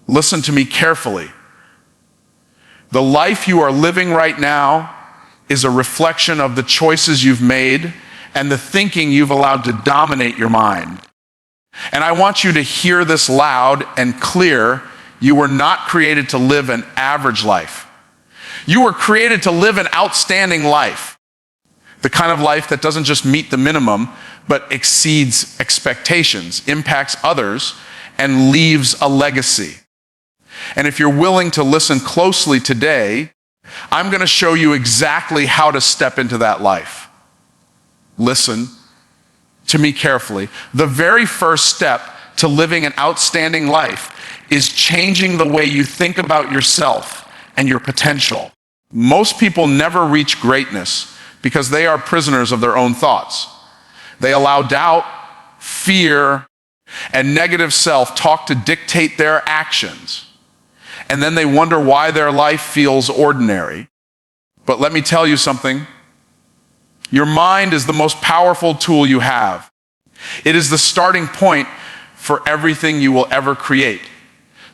Listen to me carefully. The life you are living right now is a reflection of the choices you've made and the thinking you've allowed to dominate your mind. And I want you to hear this loud and clear. You were not created to live an average life. You were created to live an outstanding life. The kind of life that doesn't just meet the minimum, but exceeds expectations, impacts others, and leaves a legacy. And if you're willing to listen closely today, I'm going to show you exactly how to step into that life. Listen to me carefully. The very first step to living an outstanding life is changing the way you think about yourself and your potential. Most people never reach greatness because they are prisoners of their own thoughts. They allow doubt, fear, and negative self-talk to dictate their actions. And then they wonder why their life feels ordinary. But let me tell you something. Your mind is the most powerful tool you have. It is the starting point for everything you will ever create.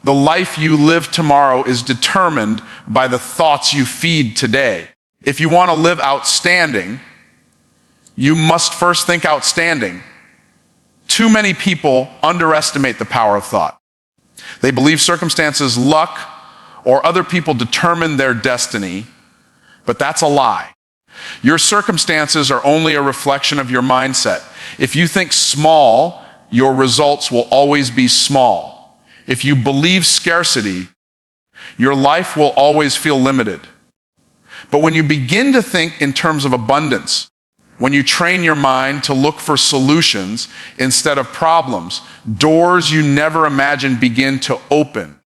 The life you live tomorrow is determined by the thoughts you feed today. If you want to live outstanding, you must first think outstanding. Too many people underestimate the power of thought. They believe circumstances, luck, or other people determine their destiny, but that's a lie. Your circumstances are only a reflection of your mindset. If you think small, your results will always be small. If you believe scarcity, your life will always feel limited. But when you begin to think in terms of abundance, when you train your mind to look for solutions instead of problems, doors you never imagined begin to open.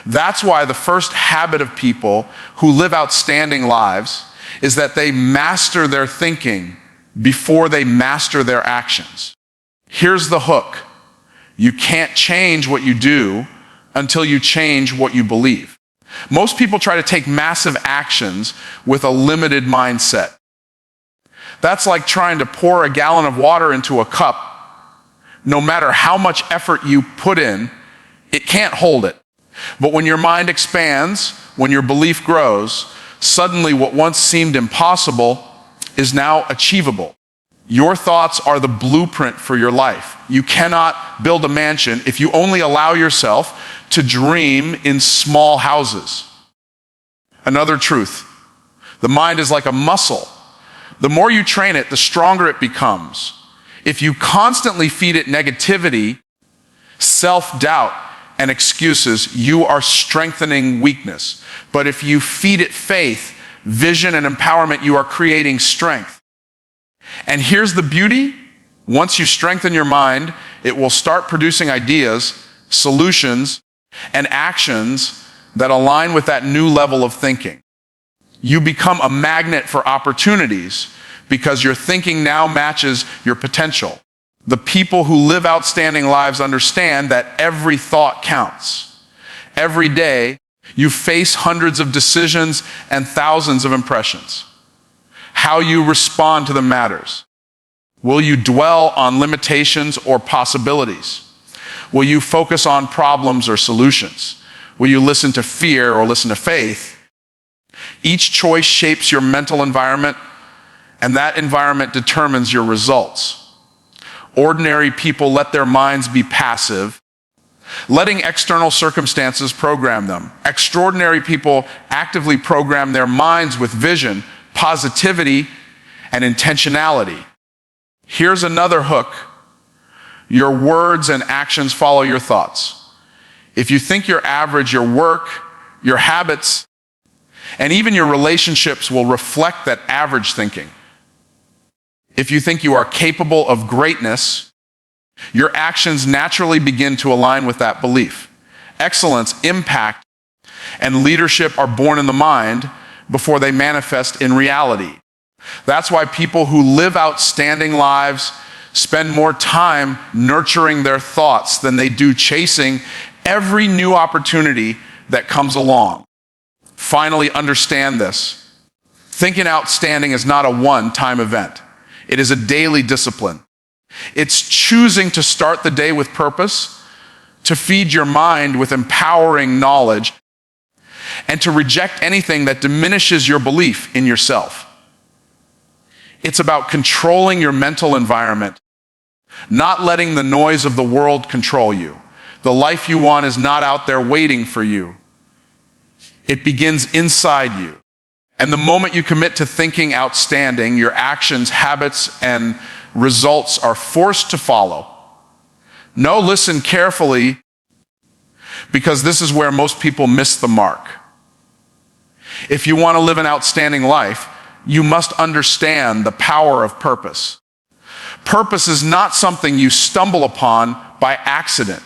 That's why the first habit of people who live outstanding lives is that they master their thinking before they master their actions. Here's the hook. You can't change what you do until you change what you believe. Most people try to take massive actions with a limited mindset. That's like trying to pour a gallon of water into a cup. No matter how much effort you put in, it can't hold it. But when your mind expands, when your belief grows, suddenly what once seemed impossible is now achievable. Your thoughts are the blueprint for your life. You cannot build a mansion if you only allow yourself to dream in small houses. Another truth, the mind is like a muscle. The more you train it, the stronger it becomes. If you constantly feed it negativity, self-doubt, and excuses, you are strengthening weakness. But if you feed it faith, vision, and empowerment, you are creating strength. And here's the beauty. Once you strengthen your mind, it will start producing ideas, solutions, and actions that align with that new level of thinking. You become a magnet for opportunities because your thinking now matches your potential. The people who live outstanding lives understand that every thought counts. Every day, you face hundreds of decisions and thousands of impressions. How you respond to them matters. Will you dwell on limitations or possibilities? Will you focus on problems or solutions? Will you listen to fear or listen to faith? Each choice shapes your mental environment, and that environment determines your results. Ordinary people let their minds be passive, letting external circumstances program them. Extraordinary people actively program their minds with vision, positivity, and intentionality. Here's another hook. Your words and actions follow your thoughts. If you think you're average, your work, your habits, and even your relationships will reflect that average thinking. If you think you are capable of greatness, your actions naturally begin to align with that belief. Excellence, impact, and leadership are born in the mind before they manifest in reality. That's why people who live outstanding lives spend more time nurturing their thoughts than they do chasing every new opportunity that comes along. Finally, understand this. Thinking outstanding is not a one-time event. It is a daily discipline. It's choosing to start the day with purpose, to feed your mind with empowering knowledge, and to reject anything that diminishes your belief in yourself. It's about controlling your mental environment, not letting the noise of the world control you. The life you want is not out there waiting for you. It begins inside you. And the moment you commit to thinking outstanding, your actions, habits, and results are forced to follow. No, listen carefully, because this is where most people miss the mark. If you want to live an outstanding life, you must understand the power of purpose. Purpose is not something you stumble upon by accident.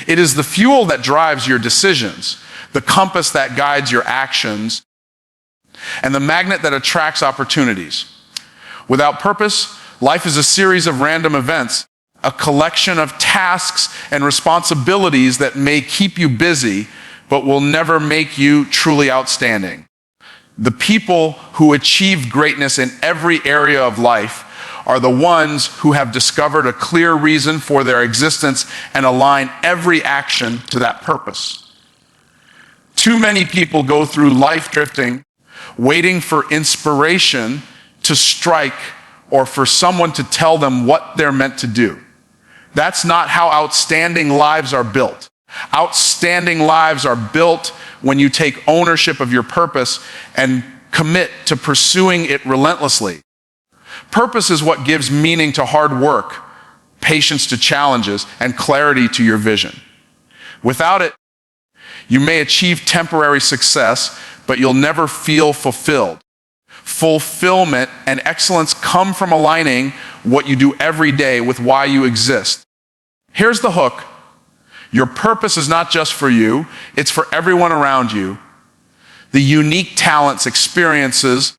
It is the fuel that drives your decisions, the compass that guides your actions, and the magnet that attracts opportunities. Without purpose, life is a series of random events, a collection of tasks and responsibilities that may keep you busy, but will never make you truly outstanding. The people who achieve greatness in every area of life are the ones who have discovered a clear reason for their existence and align every action to that purpose. Too many people go through life drifting, waiting for inspiration to strike or for someone to tell them what they're meant to do. That's not how outstanding lives are built. Outstanding lives are built when you take ownership of your purpose and commit to pursuing it relentlessly. Purpose is what gives meaning to hard work, patience to challenges, and clarity to your vision. Without it, you may achieve temporary success, but you'll never feel fulfilled. Fulfillment and excellence come from aligning what you do every day with why you exist. Here's the hook. Your purpose is not just for you, it's for everyone around you. The unique talents, experiences,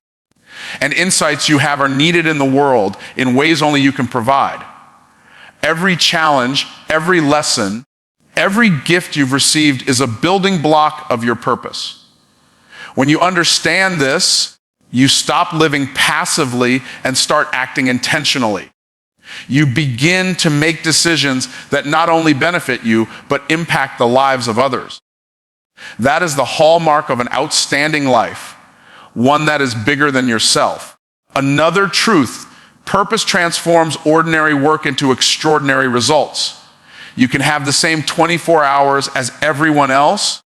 and insights you have are needed in the world in ways only you can provide. Every challenge, every lesson, every gift you've received is a building block of your purpose. When you understand this, you stop living passively and start acting intentionally. You begin to make decisions that not only benefit you, but impact the lives of others. That is the hallmark of an outstanding life, one that is bigger than yourself. Another truth, purpose transforms ordinary work into extraordinary results. You can have the same 24 hours as everyone else,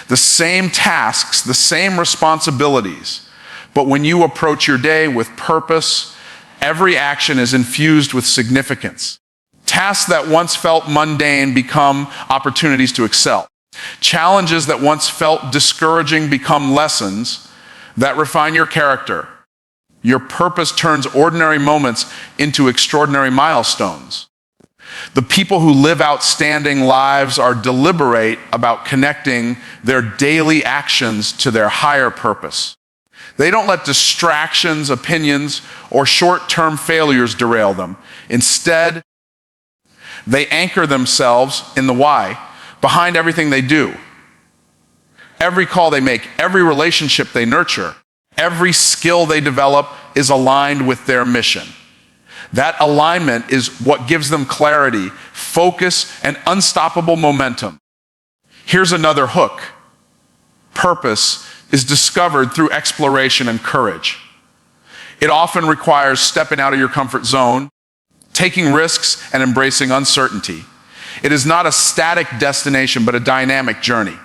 the same tasks, the same responsibilities. But when you approach your day with purpose, every action is infused with significance. Tasks that once felt mundane become opportunities to excel. Challenges that once felt discouraging become lessons that refine your character. Your purpose turns ordinary moments into extraordinary milestones. The people who live outstanding lives are deliberate about connecting their daily actions to their higher purpose. They don't let distractions, opinions, or short-term failures derail them. Instead, they anchor themselves in the why behind everything they do. Every call they make, every relationship they nurture, every skill they develop is aligned with their mission. That alignment is what gives them clarity, focus, and unstoppable momentum. Here's another hook. Purpose is discovered through exploration and courage. It often requires stepping out of your comfort zone, taking risks, and embracing uncertainty. It is not a static destination, but a dynamic journey.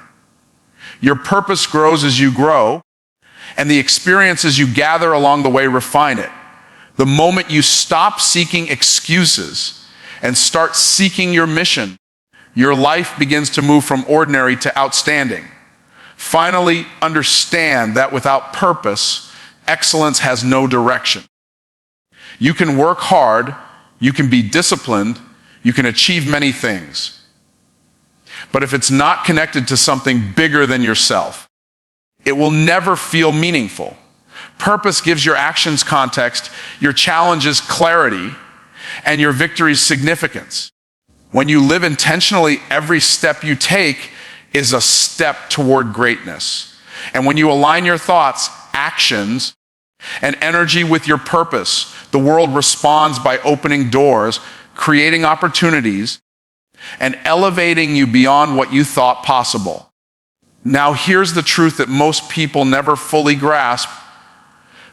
Your purpose grows as you grow, and the experiences you gather along the way refine it. The moment you stop seeking excuses and start seeking your mission, your life begins to move from ordinary to outstanding. Finally, understand that without purpose, excellence has no direction. You can work hard, you can be disciplined, you can achieve many things. But if it's not connected to something bigger than yourself, it will never feel meaningful. Purpose gives your actions context, your challenges clarity, and your victories significance. When you live intentionally, every step you take is a step toward greatness. And when you align your thoughts, actions, and energy with your purpose, the world responds by opening doors, creating opportunities, and elevating you beyond what you thought possible. Now, here's the truth that most people never fully grasp.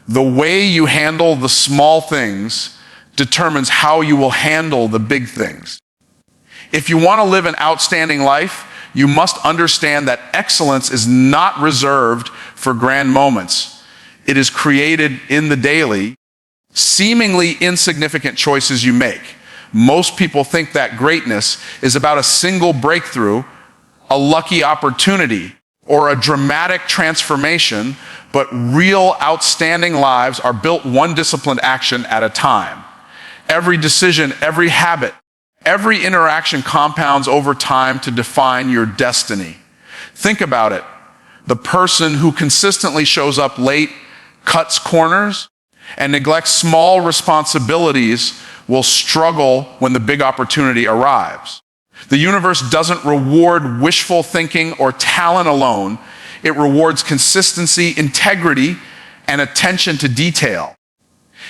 The way you handle the small things determines how you will handle the big things. If you want to live an outstanding life, you must understand that excellence is not reserved for grand moments. It is created in the daily, seemingly insignificant choices you make. Most people think that greatness is about a single breakthrough, a lucky opportunity, or a dramatic transformation, but real outstanding lives are built one disciplined action at a time. Every decision, every habit, every interaction compounds over time to define your destiny. Think about it. The person who consistently shows up late, cuts corners, and neglects small responsibilities will struggle when the big opportunity arrives. The universe doesn't reward wishful thinking or talent alone. It rewards consistency, integrity, and attention to detail.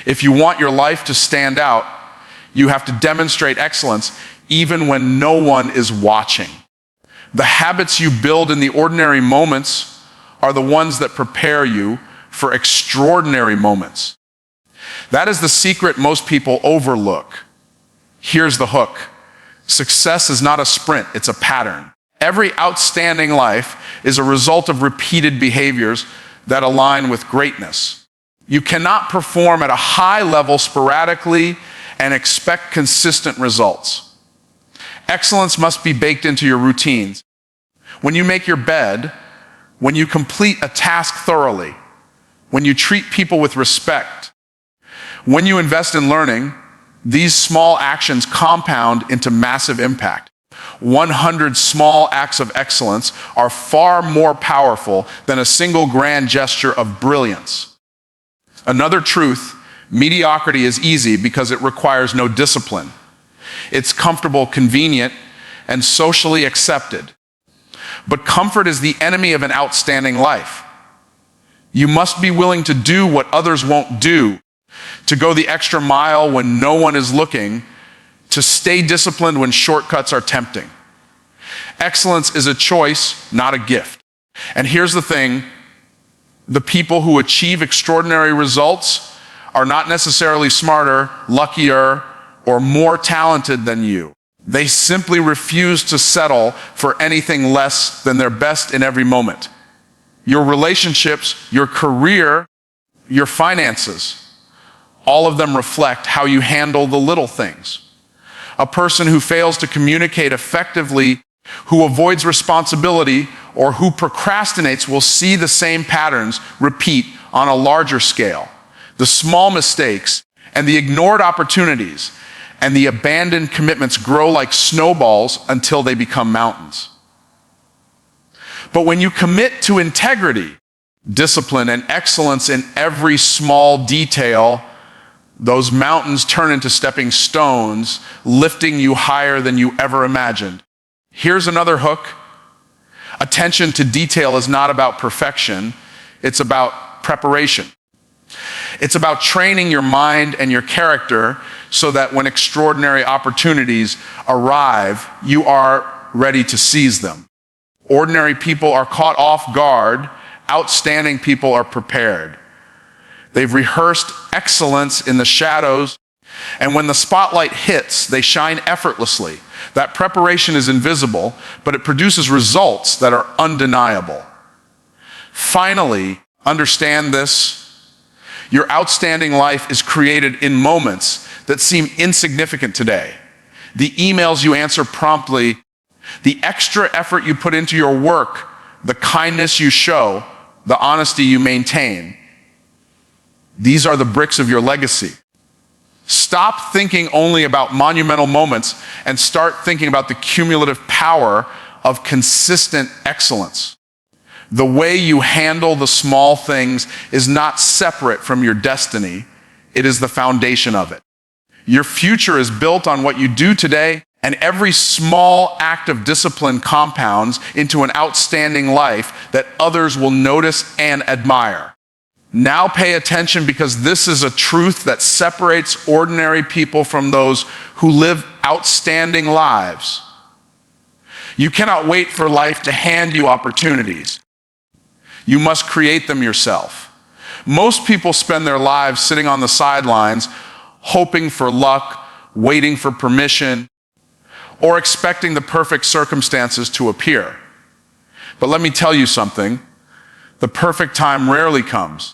If you want your life to stand out, you have to demonstrate excellence even when no one is watching. The habits you build in the ordinary moments are the ones that prepare you for extraordinary moments. That is the secret most people overlook. Here's the hook. Success is not a sprint, it's a pattern. Every outstanding life is a result of repeated behaviors that align with greatness. You cannot perform at a high level sporadically and expect consistent results. Excellence must be baked into your routines. When you make your bed, when you complete a task thoroughly, when you treat people with respect, when you invest in learning, these small actions compound into massive impact. 100 small acts of excellence are far more powerful than a single grand gesture of brilliance. Another truth, mediocrity is easy because it requires no discipline. It's comfortable, convenient, and socially accepted. But comfort is the enemy of an outstanding life. You must be willing to do what others won't do, to go the extra mile when no one is looking, to stay disciplined when shortcuts are tempting. Excellence is a choice, not a gift. And here's the thing, the people who achieve extraordinary results are not necessarily smarter, luckier, or more talented than you. They simply refuse to settle for anything less than their best in every moment. Your relationships, your career, your finances, all of them reflect how you handle the little things. A person who fails to communicate effectively, who avoids responsibility, or who procrastinates will see the same patterns repeat on a larger scale. The small mistakes and the ignored opportunities and the abandoned commitments grow like snowballs until they become mountains. But when you commit to integrity, discipline, and excellence in every small detail, those mountains turn into stepping stones, lifting you higher than you ever imagined. Here's another hook. Attention to detail is not about perfection, it's about preparation. It's about training your mind and your character so that when extraordinary opportunities arrive, you are ready to seize them. Ordinary people are caught off guard. Outstanding people are prepared. They've rehearsed excellence in the shadows, and when the spotlight hits, they shine effortlessly. That preparation is invisible, but it produces results that are undeniable. Finally, understand this. Your outstanding life is created in moments that seem insignificant today. The emails you answer promptly, the extra effort you put into your work, the kindness you show, the honesty you maintain. These are the bricks of your legacy. Stop thinking only about monumental moments and start thinking about the cumulative power of consistent excellence. The way you handle the small things is not separate from your destiny. It is the foundation of it. Your future is built on what you do today, and every small act of discipline compounds into an outstanding life that others will notice and admire. Now pay attention, because this is a truth that separates ordinary people from those who live outstanding lives. You cannot wait for life to hand you opportunities. You must create them yourself. Most people spend their lives sitting on the sidelines, hoping for luck, waiting for permission, or expecting the perfect circumstances to appear. But let me tell you something. The perfect time rarely comes.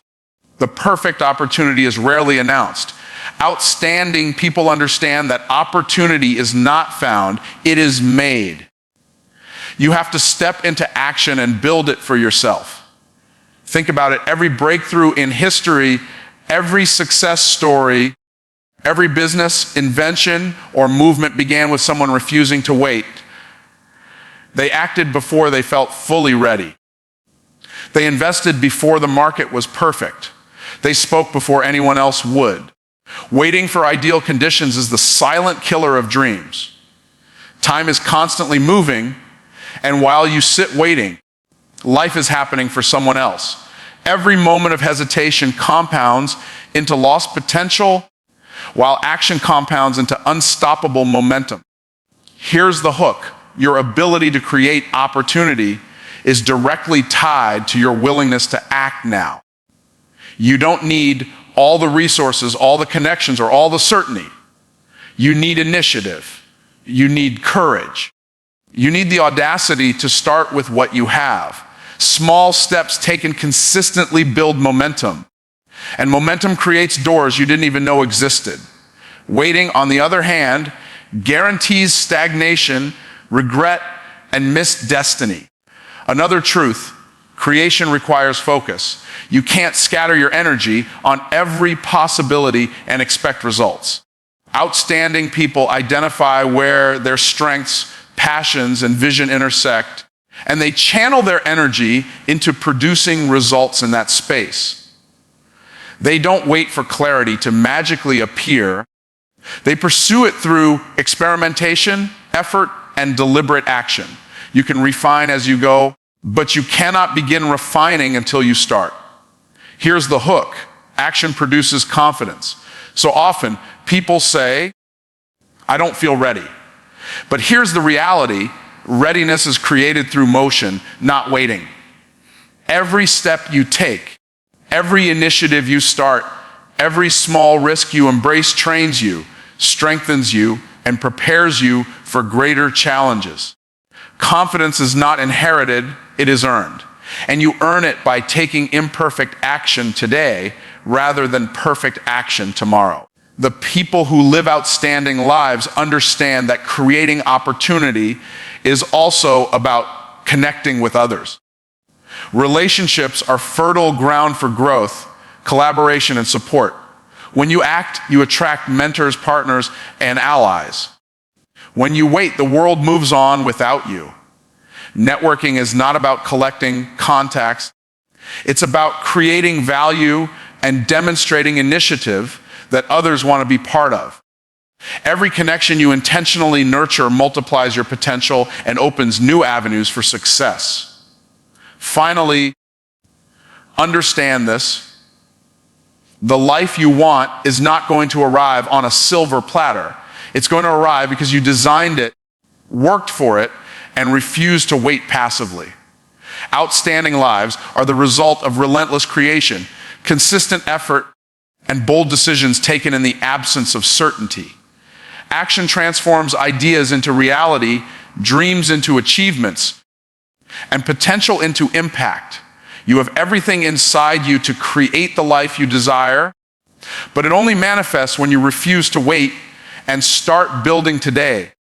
The perfect opportunity is rarely announced. Outstanding people understand that opportunity is not found, it is made. You have to step into action and build it for yourself. Think about it. Every breakthrough in history, every success story, every business invention or movement began with someone refusing to wait. They acted before they felt fully ready. They invested before the market was perfect. They spoke before anyone else would. Waiting for ideal conditions is the silent killer of dreams. Time is constantly moving, and while you sit waiting, life is happening for someone else. Every moment of hesitation compounds into lost potential, while action compounds into unstoppable momentum. Here's the hook. Your ability to create opportunity is directly tied to your willingness to act now. You don't need all the resources, all the connections, or all the certainty. You need initiative. You need courage. You need the audacity to start with what you have. Small steps taken consistently build momentum. And momentum creates doors you didn't even know existed. Waiting, on the other hand, guarantees stagnation, regret, and missed destiny. Another truth, creation requires focus. You can't scatter your energy on every possibility and expect results. Outstanding people identify where their strengths, passions, and vision intersect, and they channel their energy into producing results in that space. They don't wait for clarity to magically appear. They pursue it through experimentation, effort, and deliberate action. You can refine as you go, but you cannot begin refining until you start. Here's the hook. Action produces confidence. So often, people say, I don't feel ready. But here's the reality. Readiness is created through motion, not waiting. Every step you take, every initiative you start, every small risk you embrace trains you, strengthens you, and prepares you for greater challenges. Confidence is not inherited, it is earned. And you earn it by taking imperfect action today rather than perfect action tomorrow. The people who live outstanding lives understand that creating opportunity is also about connecting with others. Relationships are fertile ground for growth, collaboration, and support. When you act, you attract mentors, partners, and allies. When you wait, the world moves on without you. Networking is not about collecting contacts. It's about creating value and demonstrating initiative that others want to be part of. Every connection you intentionally nurture multiplies your potential and opens new avenues for success. Finally, understand this. The life you want is not going to arrive on a silver platter. It's going to arrive because you designed it, worked for it, and refused to wait passively. Outstanding lives are the result of relentless creation, consistent effort, and bold decisions taken in the absence of certainty. Action transforms ideas into reality, dreams into achievements, and potential into impact. You have everything inside you to create the life you desire, but it only manifests when you refuse to wait and start building today.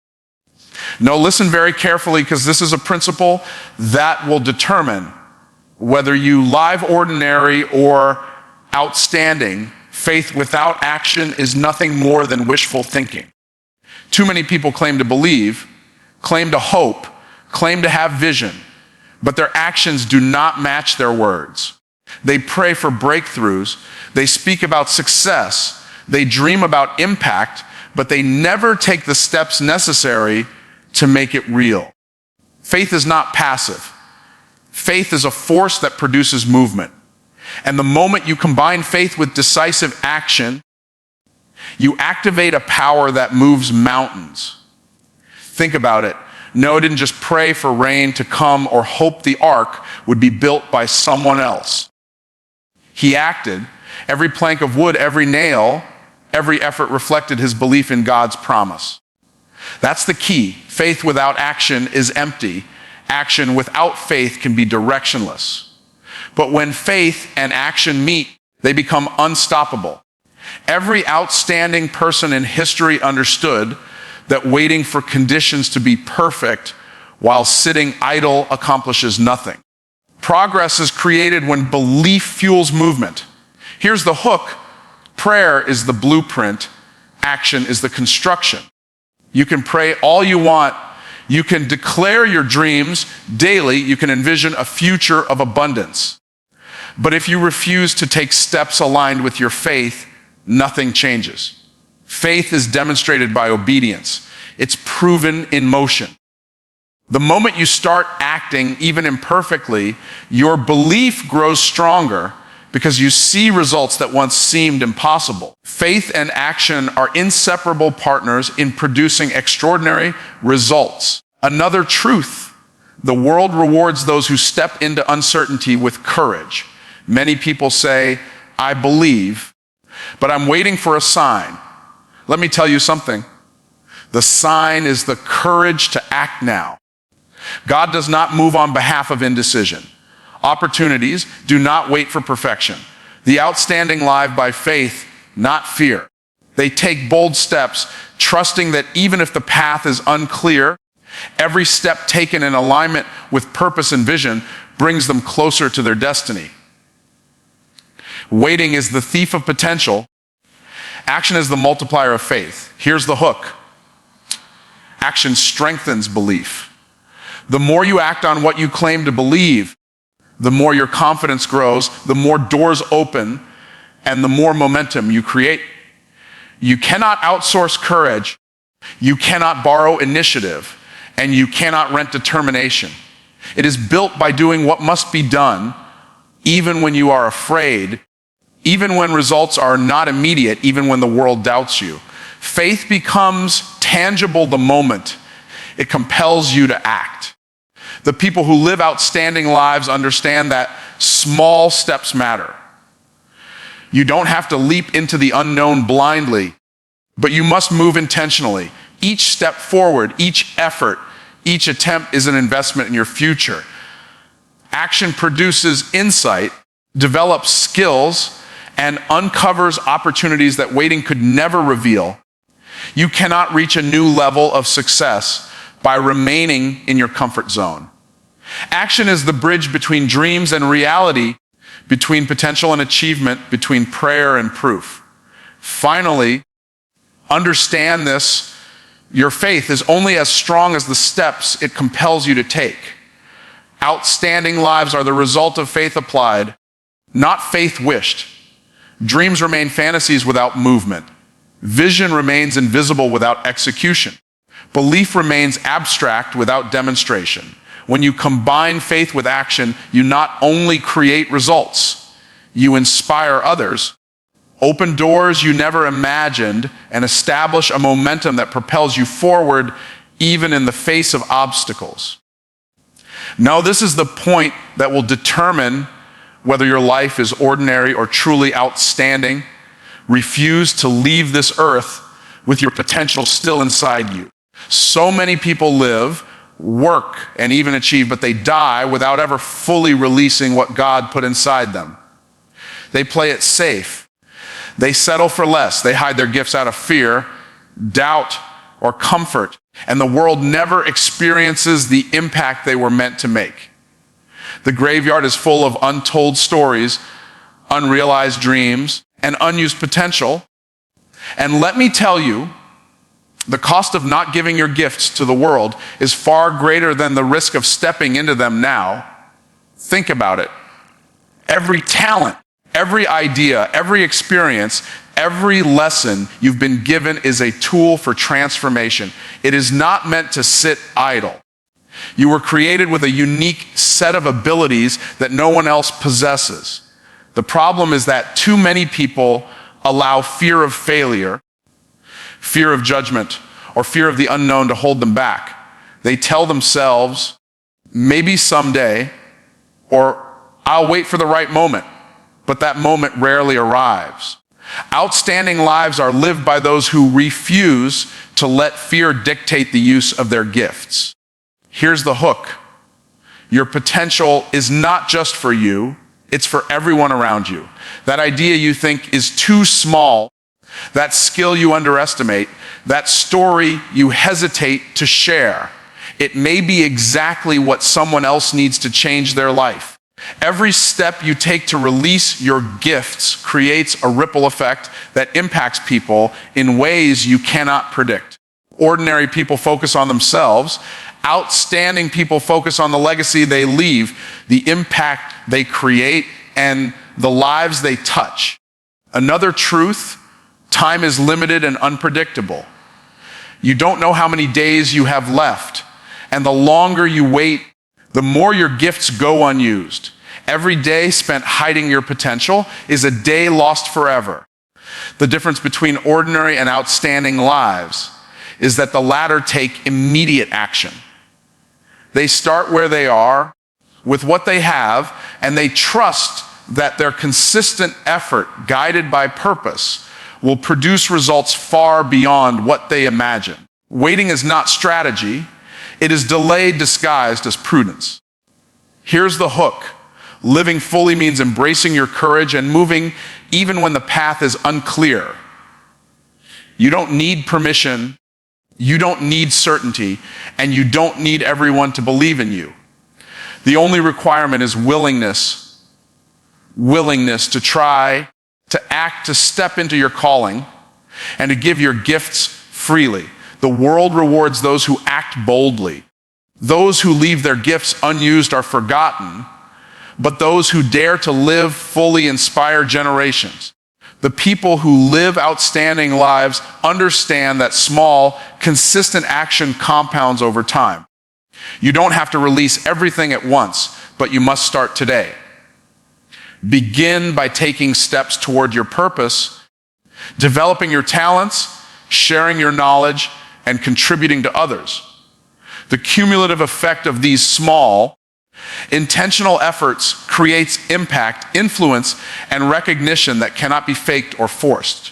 Now listen very carefully, because this is a principle that will determine whether you live ordinary or outstanding. Faith without action is nothing more than wishful thinking. Too many people claim to believe, claim to hope, claim to have vision, but their actions do not match their words. They pray for breakthroughs, they speak about success, they dream about impact, but they never take the steps necessary to make it real. Faith is not passive. Faith is a force that produces movement. And the moment you combine faith with decisive action, you activate a power that moves mountains. Think about it. Noah didn't just pray for rain to come or hope the ark would be built by someone else. He acted. Every plank of wood, every nail, every effort reflected his belief in God's promise. That's the key. Faith without action is empty. Action without faith can be directionless. But when faith and action meet, they become unstoppable. Every outstanding person in history understood that waiting for conditions to be perfect while sitting idle accomplishes nothing. Progress is created when belief fuels movement. Here's the hook. Prayer is the blueprint. Action is the construction. You can pray all you want. You can declare your dreams daily. You can envision a future of abundance. But if you refuse to take steps aligned with your faith, nothing changes. Faith is demonstrated by obedience. It's proven in motion. The moment you start acting, even imperfectly, your belief grows stronger because you see results that once seemed impossible. Faith and action are inseparable partners in producing extraordinary results. Another truth: the world rewards those who step into uncertainty with courage. Many people say, "I believe, but I'm waiting for a sign." Let me tell you something. The sign is the courage to act now. God does not move on behalf of indecision. Opportunities do not wait for perfection. The outstanding live by faith, not fear. They take bold steps, trusting that even if the path is unclear, every step taken in alignment with purpose and vision brings them closer to their destiny. Waiting is the thief of potential. Action is the multiplier of faith. Here's the hook. Action strengthens belief. The more you act on what you claim to believe, the more your confidence grows, the more doors open, and the more momentum you create. You cannot outsource courage, you cannot borrow initiative, and you cannot rent determination. It is built by doing what must be done, even when you are afraid, even when results are not immediate, even when the world doubts you. Faith becomes tangible the moment it compels you to act. The people who live outstanding lives understand that small steps matter. You don't have to leap into the unknown blindly, but you must move intentionally. Each step forward, each effort, each attempt is an investment in your future. Action produces insight, develops skills, and uncovers opportunities that waiting could never reveal. You cannot reach a new level of success by remaining in your comfort zone. Action is the bridge between dreams and reality, between potential and achievement, between prayer and proof. Finally, understand this: your faith is only as strong as the steps it compels you to take. Outstanding lives are the result of faith applied, not faith wished. Dreams remain fantasies without movement. Vision remains invisible without execution. Belief remains abstract without demonstration. When you combine faith with action, you not only create results, you inspire others, open doors you never imagined, and establish a momentum that propels you forward even in the face of obstacles. Now, this is the point that will determine whether your life is ordinary or truly outstanding. Refuse to leave this earth with your potential still inside you. So many people live, work, and even achieve, but they die without ever fully releasing what God put inside them. They play it safe. They settle for less. They hide their gifts out of fear, doubt, or comfort, and the world never experiences the impact they were meant to make. The graveyard is full of untold stories, unrealized dreams, and unused potential. And let me tell you, the cost of not giving your gifts to the world is far greater than the risk of stepping into them now. Think about it. Every talent, every idea, every experience, every lesson you've been given is a tool for transformation. It is not meant to sit idle. You were created with a unique set of abilities that no one else possesses. The problem is that too many people allow fear of failure, fear of judgment, or fear of the unknown to hold them back. They tell themselves, maybe someday, or I'll wait for the right moment, but that moment rarely arrives. Outstanding lives are lived by those who refuse to let fear dictate the use of their gifts. Here's the hook. Your potential is not just for you, it's for everyone around you. That idea you think is too small, that skill you underestimate, that story you hesitate to share, it may be exactly what someone else needs to change their life. Every step you take to release your gifts creates a ripple effect that impacts people in ways you cannot predict. Ordinary people focus on themselves. Outstanding people focus on the legacy they leave, the impact they create, and the lives they touch. Another truth, time is limited and unpredictable. You don't know how many days you have left, and the longer you wait, the more your gifts go unused. Every day spent hiding your potential is a day lost forever. The difference between ordinary and outstanding lives is that the latter take immediate action. They start where they are, with what they have, and they trust that their consistent effort, guided by purpose, will produce results far beyond what they imagine. Waiting is not strategy. It is delay disguised as prudence. Here's the hook. Living fully means embracing your courage and moving even when the path is unclear. You don't need permission, you don't need certainty, and you don't need everyone to believe in you. The only requirement is willingness to try, to act, to step into your calling, and to give your gifts freely. The world rewards those who act boldly. Those who leave their gifts unused are forgotten, but those who dare to live fully inspire generations. The people who live outstanding lives understand that small, consistent action compounds over time. You don't have to release everything at once, but you must start today. Begin by taking steps toward your purpose, developing your talents, sharing your knowledge, and contributing to others. The cumulative effect of these small, intentional efforts creates impact, influence, and recognition that cannot be faked or forced.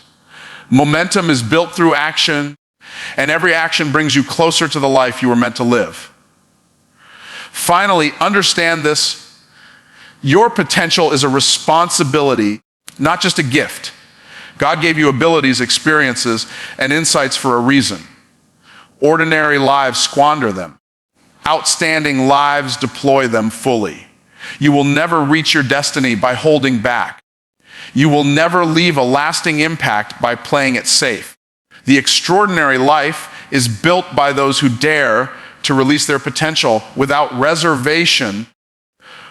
Momentum is built through action, and every action brings you closer to the life you were meant to live. Finally, understand this. Your potential is a responsibility, not just a gift. God gave you abilities, experiences, and insights for a reason. Ordinary lives squander them. Outstanding lives deploy them fully. You will never reach your destiny by holding back. You will never leave a lasting impact by playing it safe. The extraordinary life is built by those who dare to release their potential without reservation,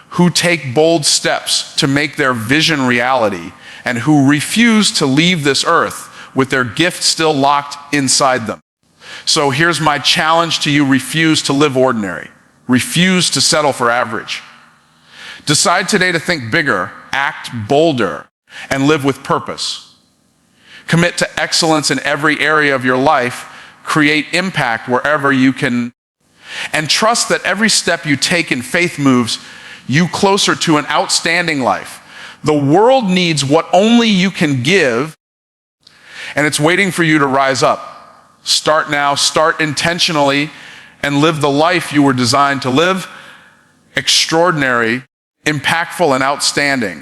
who take bold steps to make their vision reality, and who refuse to leave this earth with their gift still locked inside them. So here's my challenge to you. Refuse to live ordinary. Refuse to settle for average. Decide today to think bigger, act bolder, and live with purpose. Commit to excellence in every area of your life. Create impact wherever you can. And trust that every step you take in faith moves you closer to an outstanding life. The world needs what only you can give, and it's waiting for you to rise up. Start now, start intentionally, and live the life you were designed to live. Extraordinary, impactful, and outstanding.